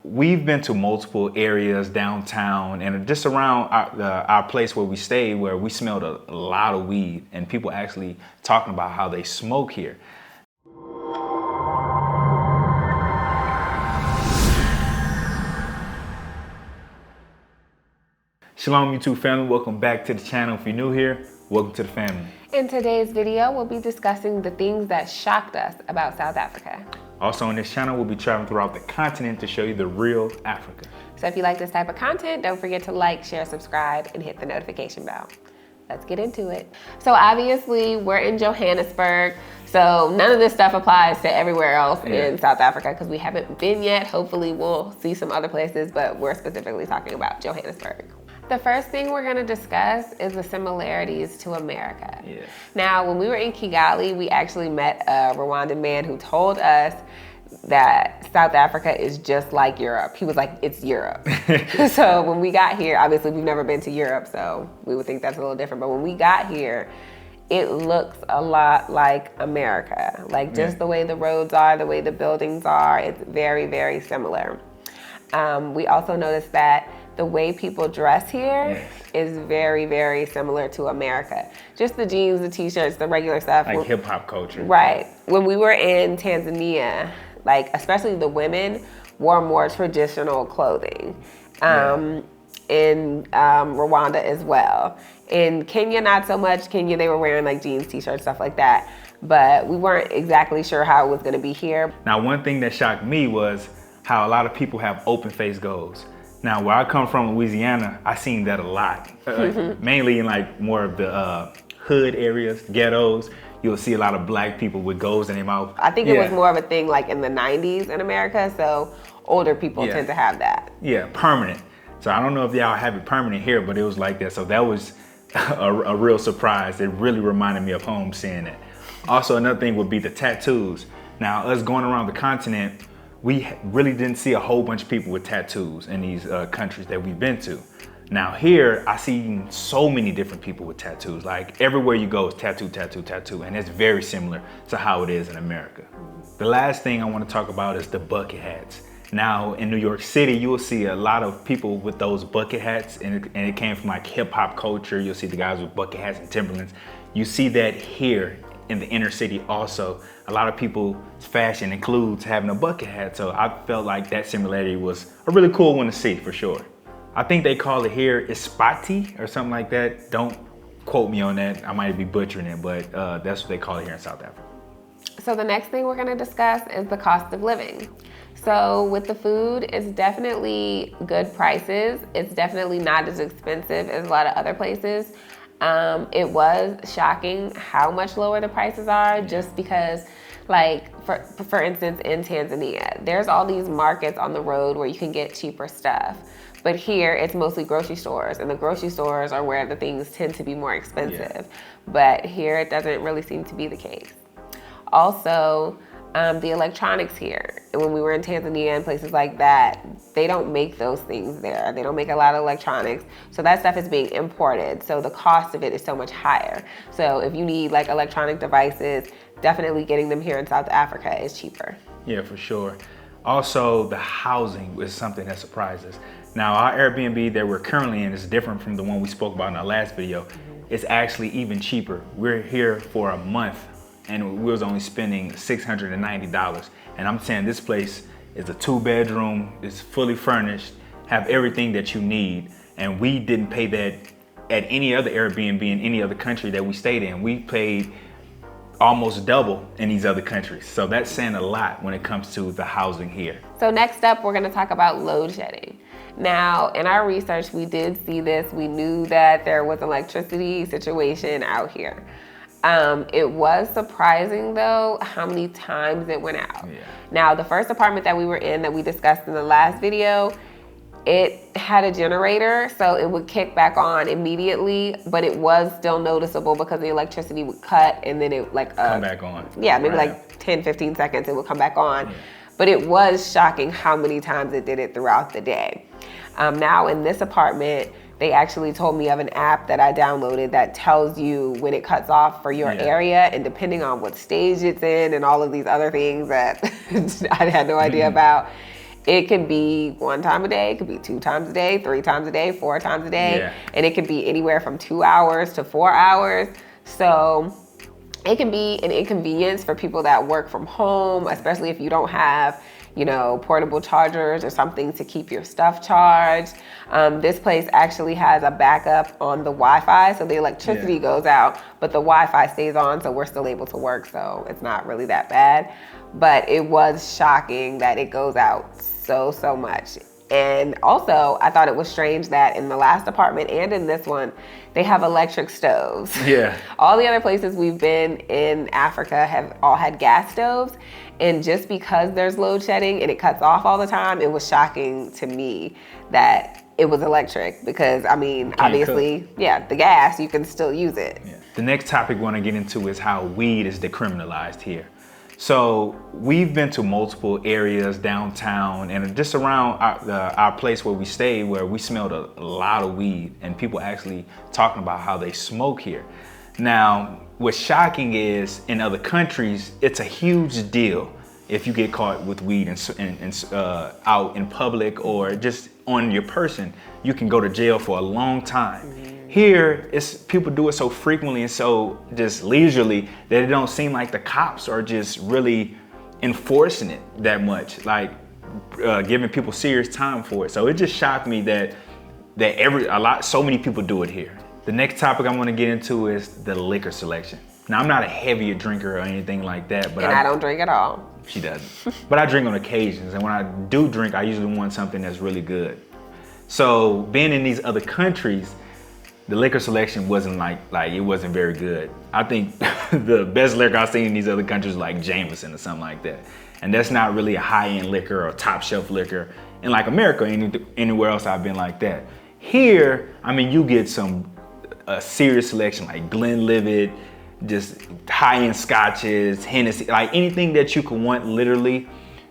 we've been to multiple areas downtown and just around our place where we stayed, where we smelled a lot of weed, and people actually talking about how they smoke here. Shalom YouTube family, welcome back to the channel. If you're new here, welcome to the family. In today's video, we'll be discussing the things that shocked us about South Africa. Also on this channel, we'll be traveling throughout the continent to show you the real Africa. So if you like this type of content, don't forget to like, share, subscribe, and hit the notification bell. Let's get into it. So obviously we're in Johannesburg, so none of this stuff applies to everywhere else in South Africa because we haven't been yet. Hopefully we'll see some other places, but we're specifically talking about Johannesburg. The first thing we're gonna discuss is the similarities to America. Yeah. Now, when we were in Kigali, we actually met a Rwandan man who told us that South Africa is just like Europe. He was like, it's Europe. So when we got here, obviously we've never been to Europe, so we would think that's a little different. But when we got here, it looks a lot like America. Like just the way the roads are, the way the buildings are, it's very, very similar. We also noticed that the way people dress here is very, very similar to America. Just the jeans, the t-shirts, the regular stuff. Like hip hop culture. Right. When we were in Tanzania, like especially the women wore more traditional clothing. In Rwanda as well. In Kenya, not so much. Kenya, they were wearing like jeans, t-shirts, stuff like that. But we weren't exactly sure how it was gonna be here. Now, one thing that shocked me was how a lot of people have open face goals. Now, where I come from, Louisiana, I seen that a lot. Mainly in like more of the hood areas, ghettos. You'll see a lot of black people with goals in their mouth. I think it was more of a thing like in the 90s in America, so older people tend to have that. Yeah, permanent. So I don't know if y'all have it permanent here, but it was like that. So that was a real surprise. It really reminded me of home seeing it. Also, another thing would be the tattoos. Now, us going around the continent, we really didn't see a whole bunch of people with tattoos in these countries that we've been to. Now here, I see so many different people with tattoos. Like everywhere you go is tattoo, tattoo, tattoo, and it's very similar to how it is in America. The last thing I want to talk about is the bucket hats. Now in New York City, you will see a lot of people with those bucket hats, and it came from like hip hop culture. You'll see the guys with bucket hats and Timberlands. You see that here in the inner city also. A lot of people's fashion includes having a bucket hat, so I felt like that similarity was a really cool one to see for sure. I think they call it here Expat or something like that. Don't quote me on that, I might be butchering it, but that's what they call it here in South Africa. So the next thing we're gonna discuss is the cost of living. So with the food, it's definitely good prices. It's definitely not as expensive as a lot of other places. It was shocking how much lower the prices are just because, like, for instance, in Tanzania, there's all these markets on the road where you can get cheaper stuff. But here, it's mostly grocery stores, and the grocery stores are where the things tend to be more expensive. But here, it doesn't really seem to be the case. Also, the electronics here. And when we were in Tanzania and places like that, they don't make those things there. They don't make a lot of electronics. So that stuff is being imported. So the cost of it is so much higher. So if you need like electronic devices, definitely getting them here in South Africa is cheaper. Yeah, for sure. Also, the housing is something that surprises. Now, our Airbnb that we're currently in is different from the one we spoke about in our last video. It's actually even cheaper. We're here for a month, and we was only spending $690. And I'm saying this place is a 2-bedroom, it's fully furnished, have everything that you need. And we didn't pay that at any other Airbnb in any other country that we stayed in. We paid almost double in these other countries. So that's saying a lot when it comes to the housing here. So next up, we're gonna talk about load shedding. Now, in our research, we did see this. We knew that there was an electricity situation out here. It was surprising though how many times it went out. Now, the first apartment that we were in that we discussed in the last video, it had a generator, so it would kick back on immediately, but it was still noticeable because the electricity would cut and then it like come back on. Yeah, maybe like 10, 15 seconds it would come back on. But it was shocking how many times it did it throughout the day. Now in this apartment, they actually told me of an app that I downloaded that tells you when it cuts off for your area, and depending on what stage it's in and all of these other things that I had no idea about, It could be 1 time a day, it could be 2 times a day, 3 times a day, 4 times a day, and it could be anywhere from 2 hours to 4 hours. So it can be an inconvenience for people that work from home, especially if you don't have, you know, portable chargers or something to keep your stuff charged. This place actually has a backup on the Wi-Fi, so the electricity goes out, but the Wi-Fi stays on, so we're still able to work, so it's not really that bad. But it was shocking that it goes out so much. And also, I thought it was strange that in the last apartment and in this one, they have electric stoves. Yeah. All the other places we've been in Africa have all had gas stoves. And just because there's load shedding and it cuts off all the time, it was shocking to me that it was electric, because I mean, obviously, the gas, you can still use it. Yeah. The next topic we want to get into is how weed is decriminalized here. So we've been to multiple areas downtown and just around our place where we stay, where we smelled a lot of weed, and people actually talking about how they smoke here. Now, what's shocking is in other countries, it's a huge deal if you get caught with weed out in public or just on your person. You can go to jail for a long time. Here, people do it so frequently and so just leisurely that it don't seem like the cops are just really enforcing it that much, like giving people serious time for it. So it just shocked me that so many people do it here. The next topic I want to get into is the liquor selection. Now, I'm not a heavier drinker or anything like that, but I don't drink at all. She doesn't. But I drink on occasions, and when I do drink, I usually want something that's really good. So being in these other countries, the liquor selection wasn't like it wasn't very good. I think the best liquor I've seen in these other countries is like Jameson or something like that. And that's not really a high-end liquor or top shelf liquor in like America or anywhere else I've been like that. Here, I mean, you get a serious selection like Glenlivet, just high-end scotches, Hennessy, like anything that you can want literally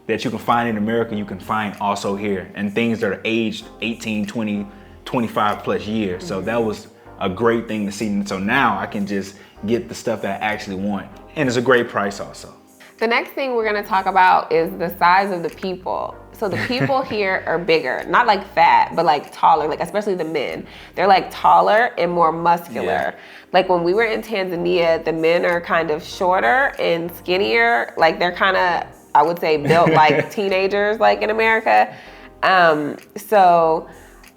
that you can find in America, you can find also here. And things that are aged 18, 20, 25 plus years. So that was a great thing to see. And so now I can just get the stuff that I actually want. And it's a great price also. The next thing we're gonna talk about is the size of the people. So the people here are bigger, not like fat, but like taller, like especially the men. They're like taller and more muscular. Yeah. Like when we were in Tanzania, the men are kind of shorter and skinnier. Like they're kind of, I would say, built like teenagers, like in America. So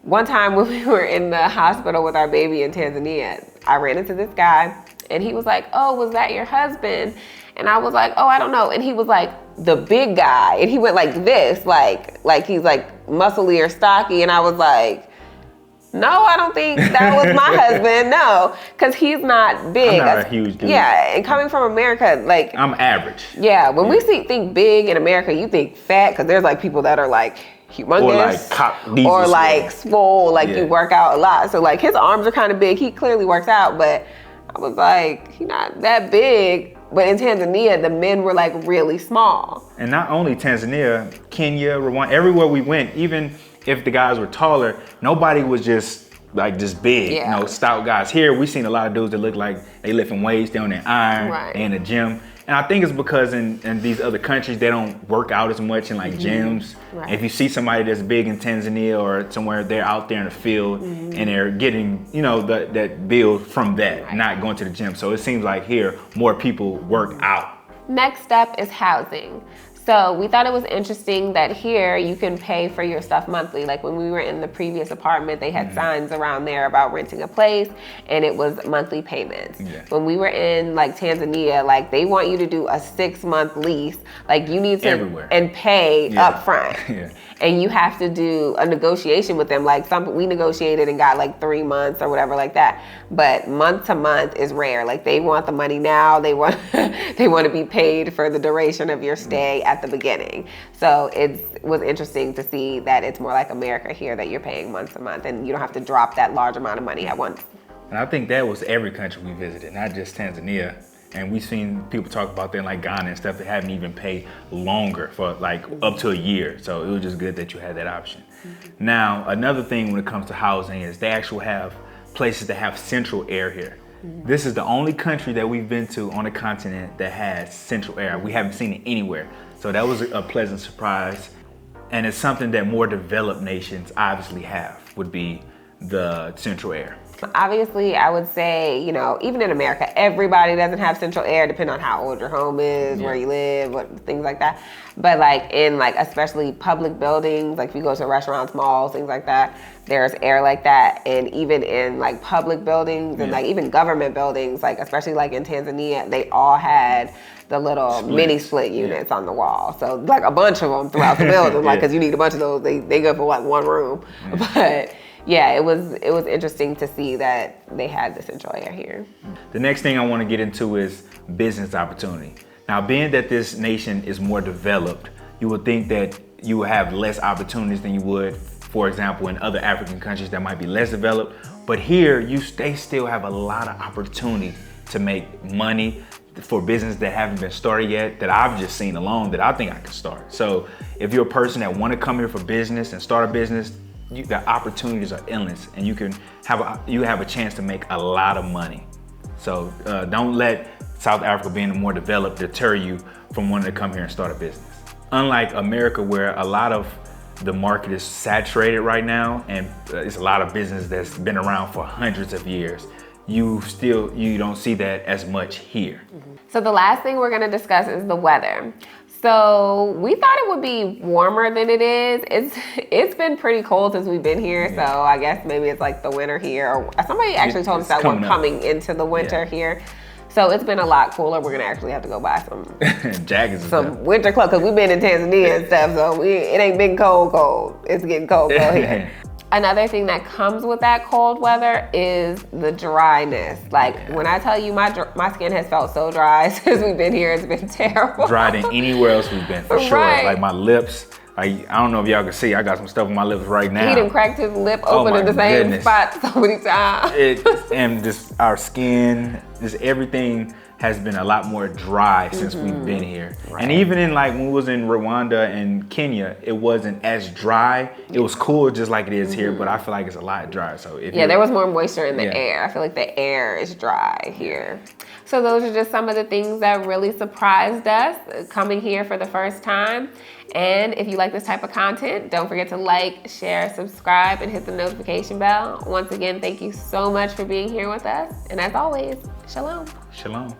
one time when we were in the hospital with our baby in Tanzania, I ran into this guy and he was like, "Oh, was that your husband?" And I was like, "Oh, I don't know." And he was like the big guy, and he went like this, like he's like muscly or stocky. And I was like, "No, I don't think that was my husband. No," because he's not big. I'm not a huge dude. Yeah, and coming from America, like I'm average. Yeah, when we think big in America, you think fat, because there's like people that are like humongous or like swole, like you work out a lot. So like his arms are kind of big. He clearly works out, but I was like, he's not that big. But in Tanzania, the men were like really small. And not only Tanzania, Kenya, Rwanda, everywhere we went, even if the guys were taller, nobody was just big, you know, stout guys. Here, we seen a lot of dudes that look like they lifting weights, they on their iron, they in the gym. And I think it's because in these other countries, they don't work out as much in like gyms. Right. If you see somebody that's big in Tanzania or somewhere, they're out there in the field and they're getting, you know, that build from that, not going to the gym. So it seems like here, more people work out. Next up is housing. So we thought it was interesting that here you can pay for your stuff monthly. Like when we were in the previous apartment, they had signs around there about renting a place, and it was monthly payments. Yeah. When we were in like Tanzania, like they want you to do a 6-month lease. Like you need to and pay up front. And you have to do a negotiation with them. Like we negotiated and got like 3 months or whatever like that. But month to month is rare. Like they want the money now. They want to be paid for the duration of your stay at the beginning. So it was interesting to see that it's more like America here, that you're paying month to month and you don't have to drop that large amount of money at once. And I think that was every country we visited, not just Tanzania. And we've seen people talk about that like Ghana and stuff that haven't even paid longer for like up to a year. So it was just good that you had that option. Now, another thing when it comes to housing is they actually have places that have central air here. This is the only country that we've been to on the continent that has central air. We haven't seen it anywhere. So that was a pleasant surprise. and it's something that more developed nations obviously have, would be the central air. Obviously, I would say, you know, even in America, everybody doesn't have central air, depending on how old your home is, where you live, things like that. But like in like especially public buildings, like if you go to restaurants, malls, things like that, there's air like that. And even in like public buildings and like even government buildings, like especially like in Tanzania, they all had the little mini split units on the wall. So like a bunch of them throughout the building, like because you need a bunch of those. They go for like one room, but. Yeah, it was interesting to see that they had the central air here. The next thing I want to get into is business opportunity. Now, being that this nation is more developed, you would think that you would have less opportunities than you would, for example, in other African countries that might be less developed. But here, they still have a lot of opportunity to make money for business that haven't been started yet, that I've just seen alone that I think I can start. So if you're a person that want to come here for business and start a business, the opportunities are endless, and you have a chance to make a lot of money. So don't let South Africa being more developed deter you from wanting to come here and start a business. Unlike America, where a lot of the market is saturated right now, and it's a lot of business that's been around for hundreds of years, you don't see that as much here. So the last thing we're going to discuss is the weather. So we thought it would be warmer than it is. It's been pretty cold since we've been here. So I guess maybe it's like the winter here. Or somebody actually told us that we're coming into the winter here. So it's been a lot cooler. We're gonna actually have to go buy some jackets, some winter clothes, because we've been in Tanzania and stuff. So it ain't been cold. It's getting cold here. Another thing that comes with that cold weather is the dryness. Like when I tell you my skin has felt so dry since we've been here, it's been terrible. Drier than anywhere else we've been, for sure. Like my lips, I don't know if y'all can see, I got some stuff on my lips right now. He done cracked his lip open in the same spot so many times. And just our skin, just everything has been a lot more dry since we've been here. Right. And even in like when we was in Rwanda and Kenya, it wasn't as dry. It was cool just like it is here, but I feel like it's a lot drier. So there was more moisture in the air. I feel like the air is dry here. So those are just some of the things that really surprised us coming here for the first time. And if you like this type of content, don't forget to like, share, subscribe, and hit the notification bell. Once again, thank you so much for being here with us. And as always, shalom. Shalom.